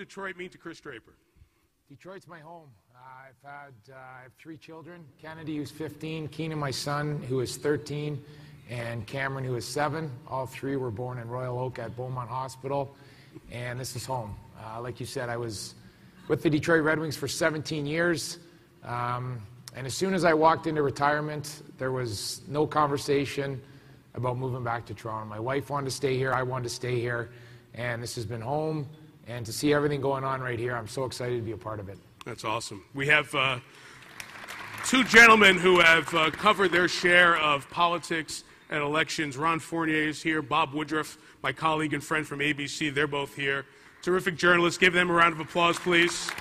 Detroit mean to Chris Draper? Detroit's my home. I have 3 children. Kennedy, who's 15, Keenan, my son, who is 13, and Cameron, who is 7. All 3 were born in Royal Oak at Beaumont Hospital, and this is home. Like you said, I was with the Detroit Red Wings for 17 years, and as soon as I walked into retirement, there was no conversation about moving back to Toronto. My wife wanted to stay here, I wanted to stay here, and this has been home, and to see everything going on right here, I'm so excited to be a part of it. That's awesome. We have 2 gentlemen who have covered their share of politics and elections. Ron Fournier is here. Bob Woodruff, my colleague and friend from ABC, they're both here. Terrific journalists. Give them a round of applause, please.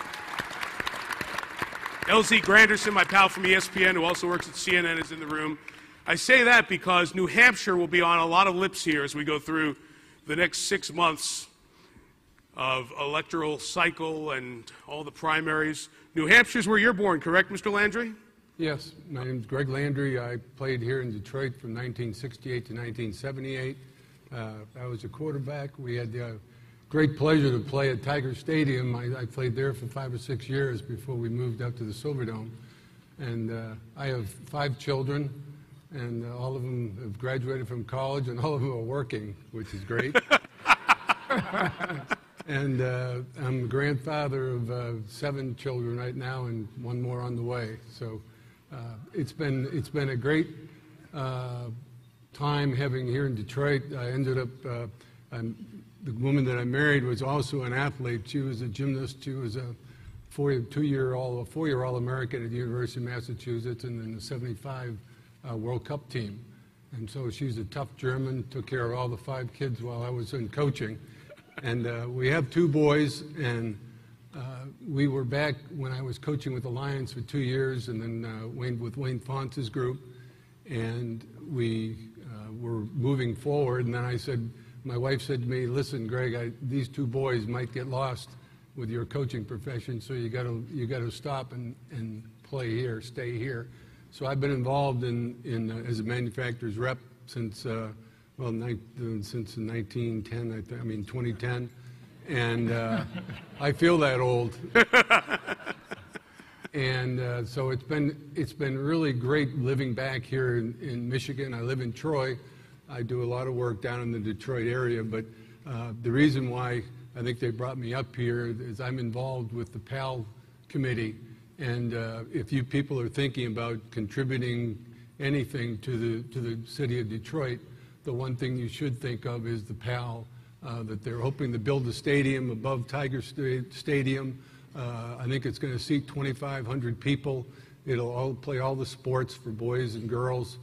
LZ Granderson, my pal from ESPN, who also works at CNN, is in the room. I say that because New Hampshire will be on a lot of lips here as we go through the next 6 months of electoral cycle and all the primaries. New Hampshire's where you're born, correct, Mr. Landry? Yes, my name is Greg Landry. I played here in Detroit from 1968 to 1978. I was a quarterback. We had the great pleasure to play at Tiger Stadium. I played there for 5 or 6 years before we moved up to the Silverdome. And I have 5 children, and all of them have graduated from college, and all of them are working, which is great. And I'm the grandfather of 7 children right now, and 1 more on the way. So it's been a great time having here in Detroit. I ended up the woman that I married was also an athlete. She was a gymnast. She was a 4-year All-American at the University of Massachusetts, and in the '75 World Cup team. And so she's a tough German. Took care of all the 5 kids while I was in coaching. And we have 2 boys, and we were back when I was coaching with the Lions for 2 years, and then with Wayne Fonz's group, and we were moving forward. And then I said, my wife said to me, "Listen, Greg, these 2 boys might get lost with your coaching profession, so you got to stop and play here, stay here." So I've been involved in as a manufacturer's rep since. Since 2010, and I feel that old. And so it's been really great living back here in Michigan. I live in Troy. I do a lot of work down in the Detroit area, but the reason why I think they brought me up here is I'm involved with the PAL committee, and if you people are thinking about contributing anything to the city of Detroit, the one thing you should think of is the PAL, that they're hoping to build a stadium above Tiger Stadium. I think it's going to seat 2,500 people. It'll all play all the sports for boys and girls,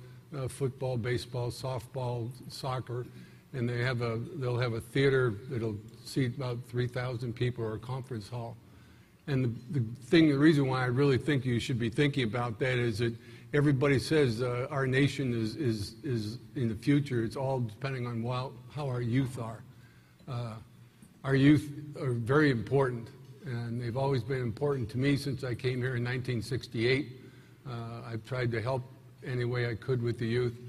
football, baseball, softball, soccer, and they'll have a theater that'll seat about 3,000 people, or a conference hall. And the reason why I really think you should be thinking about that is that everybody says our nation is in the future. It's all depending on how our youth are. Our youth are very important, and they've always been important to me since I came here in 1968. I've tried to help any way I could with the youth,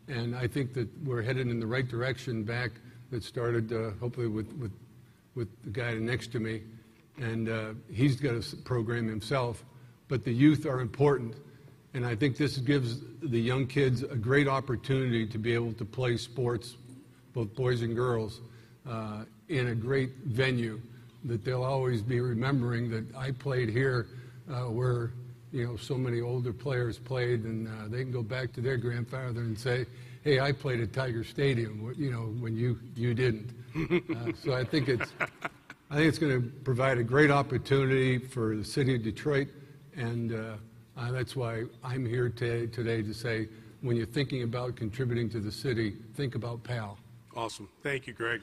and I think that we're headed in the right direction back. That started hopefully with the guy next to me, and he's got a program himself. But the youth are important. And I think this gives the young kids a great opportunity to be able to play sports, both boys and girls, in a great venue that they'll always be remembering that I played here where so many older players played, and they can go back to their grandfather and say, "Hey, I played at Tiger Stadium, when you didn't." So I think it's going to provide a great opportunity for the city of Detroit, and that's why I'm here today to say, when you're thinking about contributing to the city, think about PAL. Awesome. Thank you, Greg.